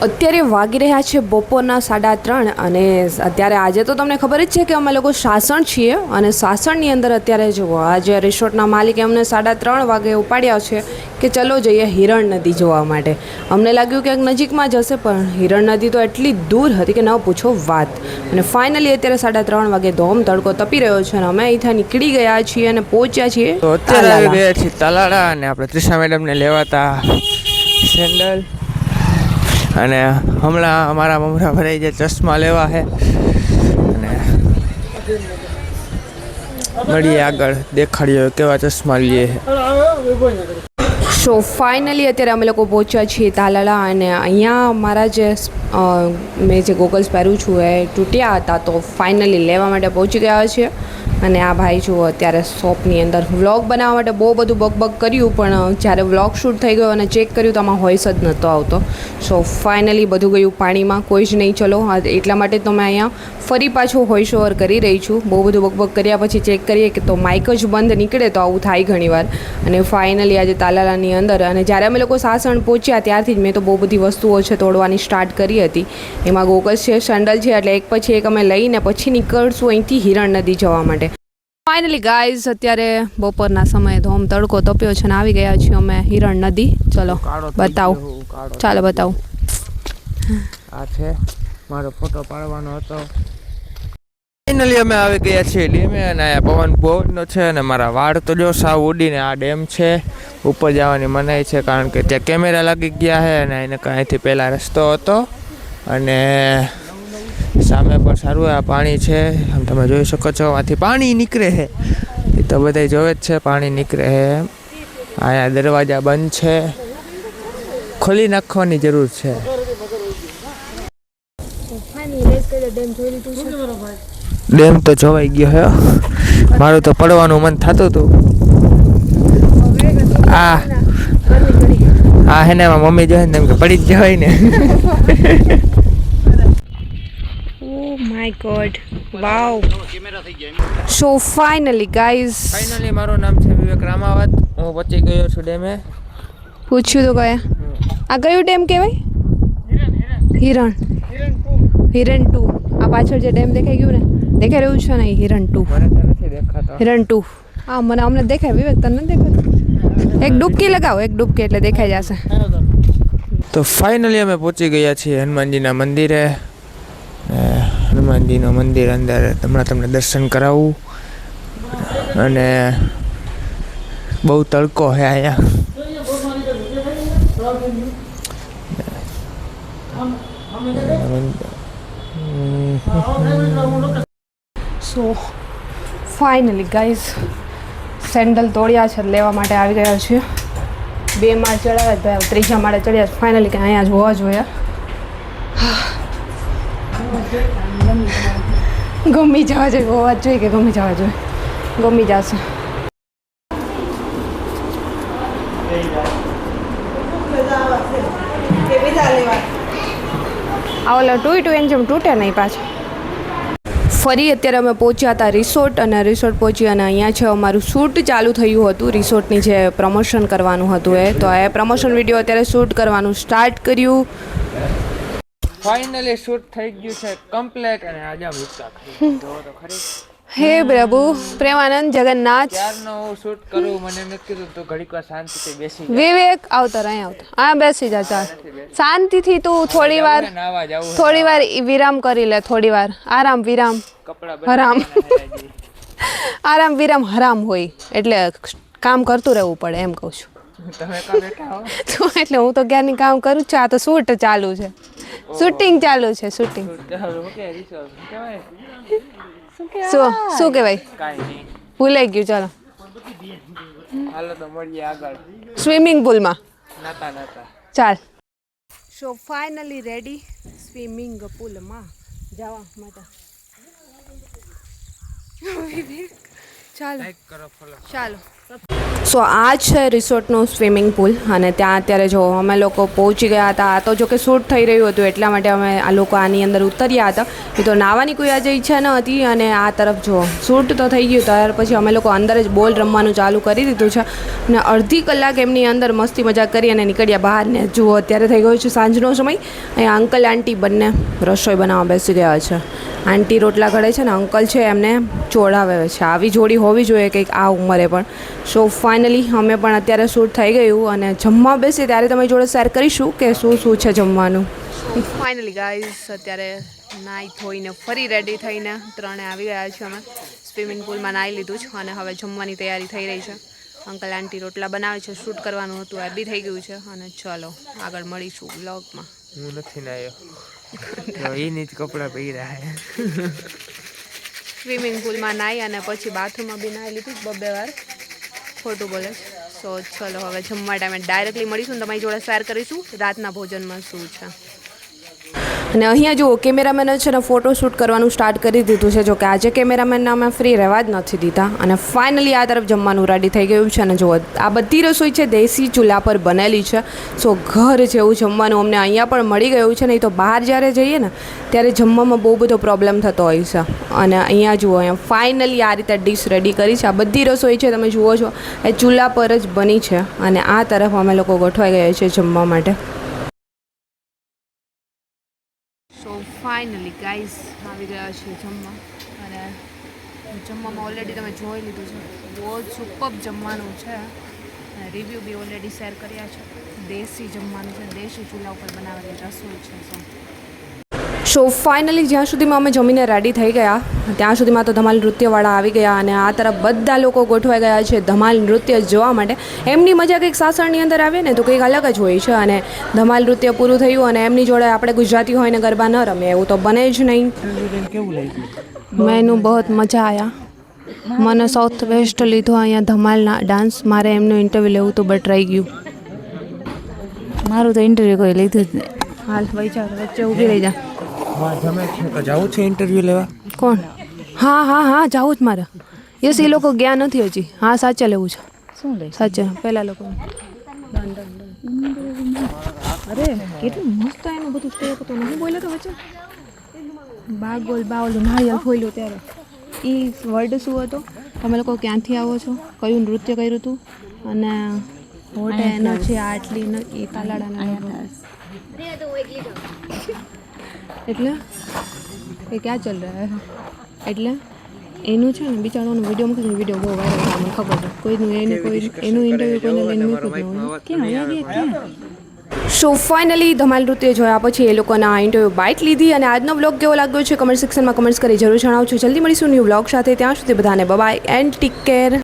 અત્યારે વાગી રહ્યા છે બપોરના 3:30 અને અત્યારે આજે તો તમને ખબર જ છે કે અમે લોકો સાસણ છીએ અને સાસણની અંદર અત્યારે જુઓ આજે રિસોર્ટના માલિકે અમને 3:30 વાગે ઉપાડ્યા છે કે ચલો જઈએ હિરણ નદી જોવા માટે. અમને લાગ્યું કે નજીકમાં જ હશે પણ હિરણ નદી તો એટલી દૂર હતી કે ન પૂછો વાત. અને ફાઇનલી અત્યારે 3:30 વાગે ધોમ તડકો તપી રહ્યો છે અને અમે અહીંથી નીકળી ગયા છીએ અને પહોંચ્યા છીએ તો અત્યારે આવી ગયા છીએ તાલાળા અને આપણે ત્રિષા મેડમને લેવાતા સેન્ડલ અને હમણાં અમારા મમરા ભરાઈ જાય ચશ્મા લેવા છે અને મળીએ આગળ દેખાડીએ કેવા ચશ્મા લઈએ. સો ફાઇનલી અત્યારે અમે લોકો પહોંચ્યા છીએ તાલાળા અને અહીંયા મારા જે મેં જે ગોગલ્સ પહેરું છું એ તૂટ્યા હતા તો ફાઇનલી લેવા માટે પહોંચી ગયા છીએ. અને આ ભાઈ જુઓ અત્યારે શોપની અંદર વ્લોગ બનાવવા માટે બહુ બધું બકબક કર્યું પણ જ્યારે વ્લોગ શૂટ થઈ ગયો અને ચેક કર્યું તો આમાં વોઇસ જ નહોતો આવતો. સો ફાઇનલી બધું ગયું પાણીમાં, કોઈ જ નહીં. ચલો એટલા માટે તો મેં અહીંયા ફરી પાછું વોઇસ ઓવર કરી રહી છું. બહુ બધું બકબક કર્યા પછી ચેક કરીએ કે તો માઇક જ બંધ નીકળે તો આવું થાય ઘણીવાર. અને ફાઇનલી આજે તાલાળાની અંદર અને જ્યારે અમે લોકો સાસણ પહોંચ્યા ત્યારથી જ મેં તો બહુ બધી વસ્તુઓ છે તોડવાની સ્ટાર્ટ કરી હતી. એમાં ગોગલ્સ છે, સેન્ડલ છે, એટલે એક પછી એક અમે લઈને પછી નીકળશું અહીંથી હિરણ નદી જવા માટે. ફાઇનલી ગાઈઝ અત્યારે બપોરના સમયે ધોમ તડકો તપ્યો છે ને આવી ગયા છીએ અમે હિરણ નદી. ચલો બતાવું, ચાલો બતાવું. આ છે મારો ફોટો પાડવાનો હતો. ફાઇનલી અમે આવી ગયા છીએ ડેમે અને અહીંયા પવન બહુનો છે અને મારા વાળ તો જો સાવ ઉડીને આ ડેમ છે. ઉપર જવાની મનાઈ છે કારણ કે ત્યાં કેમેરા લાગી ગયા છે અને એને અહીંથી પહેલાં રસ્તો હતો અને સામે પણ સારું આ પાણી છે. આમ તમે જોઈ શકો છો આમાંથી પાણી નીકળે છે. એ તો બધા જોવે જ છે પાણી નીકળે છે. અહીંયા દરવાજા બંધ છે, ખોલી નાખવાની જરૂર છે. ડેમ તો જોવાઈ ગયો હે. મારું તો પડવાનું મન થતું હતું. આ હે ને મમ્મી જોઈ ને કે પડી જ જવાય ને. My god, wow. So finally guys, finally મારું નામ છે વિવેક રામાવત. હું પહોંચી ગયો છું ડેમે. પૂછ્યું તો કયા આ કયું ડેમ કહેવાય? હિરણ 2. આ પાછળ જે ડેમ દેખાઈ ગયું ને, દેખાઈ રહ્યું છે ને, હિરણ 2. હિરણ 2 હા મને અમને દેખાય. વિવેક તને નથી દેખાતું? એક ડૂબકી લગાવો, એક ડૂબકી એટલે દેખાઈ જશે. તો ફાઇનલી અમે પહોંચી ગયા છીએ હનુમાનજીના મંદિરે. હનુમાનજીનું મંદિર અંદર હમણાં તમને દર્શન કરાવું. અને બહુ તડકો છે અહીંયા. સો ફાઇનલી ગાઈઝ સેન્ડલ તોડ્યા છે, લેવા માટે આવી ગયા છીએ. 2 માળ ચડાવ્યા ભાઈ, 3જા માળે ચડ્યા. ફાઇનલી કે અહીંયા જ હોવા જોઈએ. ગમી જવા જોઈએ, હોવા જ જોઈએ કે ગમી જવા જોઈએ. ગમી જશે. આ ઓલા ટૂ એન જેમ તૂટે નહીં પાછું. ફરી અત્યારે અમે પહોંચ્યા હતા રિસોર્ટ અને રિસોર્ટ પહોંચી અને અહીંયા છે અમારું શૂટ ચાલુ થયું હતું. રિસોર્ટની જે પ્રમોશન કરવાનું હતું તો એ પ્રમોશન વિડીયો અત્યારે શૂટ કરવાનું સ્ટાર્ટ કર્યું. ફાઇનલી શૂટ થઈ ગયું છે કમ્પ્લીટ અને આજે વિચાર ખરી. હે પ્રભુ પ્રેમાનંદ જગન્નાથ. ત્યારનો હું શૂટ કરું મને મેં કીધું તું ઘડીક વાર શાંતિથી બેસી વિવેક આવતો અહીં આવતો આ બેસી જા. ચાલ શાંતિથી તું થોડી વાર વિરામ કરી લે. થોડી વાર આરામ વિરામ હરામ. આરામ વિરામ હરામ હોય એટલે કામ કરતું રહેવું પડે એમ કહું છું. એટલે હું તો ક્યારની કામ કરું છું. આ તો શૂટ ચાલુ છે, શૂટિંગ ચાલુ છે. શૂટિંગ શું કહેવાય? ભૂલાઈ ગયું. ચાલો હાલો તો મળીએ આગળ સ્વિમિંગ પુલમાં. ચાલ. સો ફાઇનલી રેડી સ્વિમિંગ પુલમાં જવા માટે. ચાલો ચાલો. સો આ છે રિસોર્ટનું સ્વિમિંગ પુલ અને ત્યાં અત્યારે જો અમે લોકો પહોંચી ગયા હતા. આ તો જો કે શૂટ થઈ રહ્યું હતું એટલા માટે અમે આ લોકો આની અંદર ઉતર્યા હતા. એ તો નાહવાની કોઈ આજે ઈચ્છા ન હતી અને આ તરફ જો શૂટ તો થઈ ગયું ત્યાર પછી અમે લોકો અંદર જ બોલ રમવાનું ચાલુ કરી દીધું છે અને અડધી કલાક એમની અંદર મસ્તી મજાક કરી અને નીકળ્યા બહાર. ને જુઓ અત્યારે થઈ ગયો છે સાંજનો સમય. અહીંયા અંકલ આંટી બંને રસોઈ બનાવવા બેસી ગયા છે. આંટી રોટલા ઘડે છે ને અંકલ છે એમને ચોળાવે છે. આવી જોડી હોવી જોઈએ કંઈક આ ઉંમરે પણ. સો ફાઇનલી અમે પણ અત્યારે શૂટ થઈ ગયું અને જમવા બેસીએ ત્યારે તમારી જોડે શેર કરીશું કે શું શું છે જમવાનું. ફાઇનલી ગાઈઝ અત્યારે નાહી ધોઈને ફરી રેડી થઈને ત્રણે આવી ગયા છે. અમે સ્વિમિંગ પુલમાં નાહી લીધું છે અને હવે જમવાની તૈયારી થઈ રહી છે. અંકલ આંટી રોટલા બનાવે છે. શૂટ કરવાનું હતું એ બી થઈ ગયું છે અને ચલો આગળ મળીશું બ્લોગમાં. હું નથી નાયો એની જ કપડાં પહેર્યા છે. સ્વિમિંગ પુલમાં નાહી અને પછી બાથરૂમમાં બી નાહી લીધું 2 વાર. ખોટું બોલે. સો ચલો હવે જમવા ટાઈમે ડાયરેક્ટલી મળીશું ને તમારી જોડે શેર કરીશું રાતના ભોજનમાં શું છે. અને અહીંયા જુઓ કેમેરામેને છે ને ફોટો શૂટ કરવાનું સ્ટાર્ટ કરી દીધું છે. જો કે આજે કેમેરામેનને અમે ફ્રી રહેવા જ નથી દીધા અને ફાઇનલી આ તરફ જમવાનું રેડી થઈ ગયું છે. અને જુઓ આ બધી રસોઈ છે દેશી ચૂલા પર બનેલી છે. સો ઘર જેવું જમવાનું અમને અહીંયા પણ મળી ગયું છે. નહીં તો બહાર જ્યારે જઈએ ને ત્યારે જમવામાં બહુ બધો પ્રોબ્લેમ થતો હોય છે. અને અહીંયા જુઓ અહીંયા ફાઇનલી આ રીતે ડિશ રેડી કરી છે. આ બધી રસોઈ છે તમે જુઓ છો એ ચૂલા પર જ બની છે અને આ તરફ અમે લોકો ગોઠવાઈ ગયા છીએ જમવા માટે. સો ફાઇનલી ગાઈઝ આવી ગયા છે જમવા અને જમવામાં ઓલરેડી તમે જોઈ લીધું છે. બહુ જ સુપર જમવાનું છે અને રિવ્યૂ બી ઓલરેડી શેર કર્યા છે. દેશી જમવાનું છે, દેશી ચૂલા ઉપર બનાવેલી રસોઈ છે. સો ફાઇનલી જ્યાં સુધીમાં અમે જમીને રેડી થઈ ગયા ત્યાં સુધીમાં તો ધમાલ નૃત્યવાળા આવી ગયા અને આ તરફ બધા લોકો ગોઠવાઈ ગયા છે ધમાલ નૃત્ય જોવા માટે. એમની મજા કંઈક સાસણની અંદર આવે ને તો કંઈક અલગ જ હોય છે અને ધમાલ નૃત્ય પૂરું થયું અને એમની જોડે આપણે ગુજરાતી હોય ને ગરબા ન રમે એવું તો બને જ નહીં. મેનું બહુ મજા આવ્યા. મને સાઉથ વેસ્ટ લીધો અહીંયા ધમાલના ડાન્સ. મારે એમનું ઇન્ટરવ્યૂ લેવું તો બટ રહી ગયું. મારું તો ઇન્ટરવ્યૂ કોઈ લીધું જ નહીં. હાલ ભાઈ ચાલ વચ્ચે ઊભી રહી જા. જમે છે તો જવું છે ઇન્ટરવ્યૂ લેવા. કોણ? હા જાવું જ મારે. યસ એ લોકો ગયા નથી હજી. હા સાચે લેવું છે. શું લે સાચે પહેલાં લોકો. અરે કેટલું મસ્ત એનું બધું સ્ટેપ હતું. નહીં બોલે તો વચ્ચે બાગોલ બાવલું નાળિયેર ફોયલું ત્યારે એ વર્ડ શું હતો? તમે લોકો ક્યાંથી આવો છો? કયું નૃત્ય કર્યું હતું? અને હોટે એનો છે આટલી એ તાલાડાના એટલે એ ક્યાં ચાલ રહ્યા હે એટલે એનું છે ને બિચારાનું વિડીયો મૂકીને વિડીયો બહુ વાયરલ થાય. મને ખબર છે કોઈનું એનું ઇન્ટરવ્યૂ કોઈને લઈને મૂક્યું જ ક્યાં. સો ફાઇનલી ધમાલ નૃત્ય જોયા પછી એ લોકોના ઇન્ટરવ્યૂ બાઇટ લીધી અને આજનો બ્લોગ કેવો લાગ્યો છે કમેન્ટ સેક્શનમાં કમેન્ટ્સ કરી જરૂર જણાવજો. જલ્દી મળીશું ન્યૂ બ્લોગ સાથે. ત્યાં સુધી બધાને બાય એન્ડ ટેક કેર.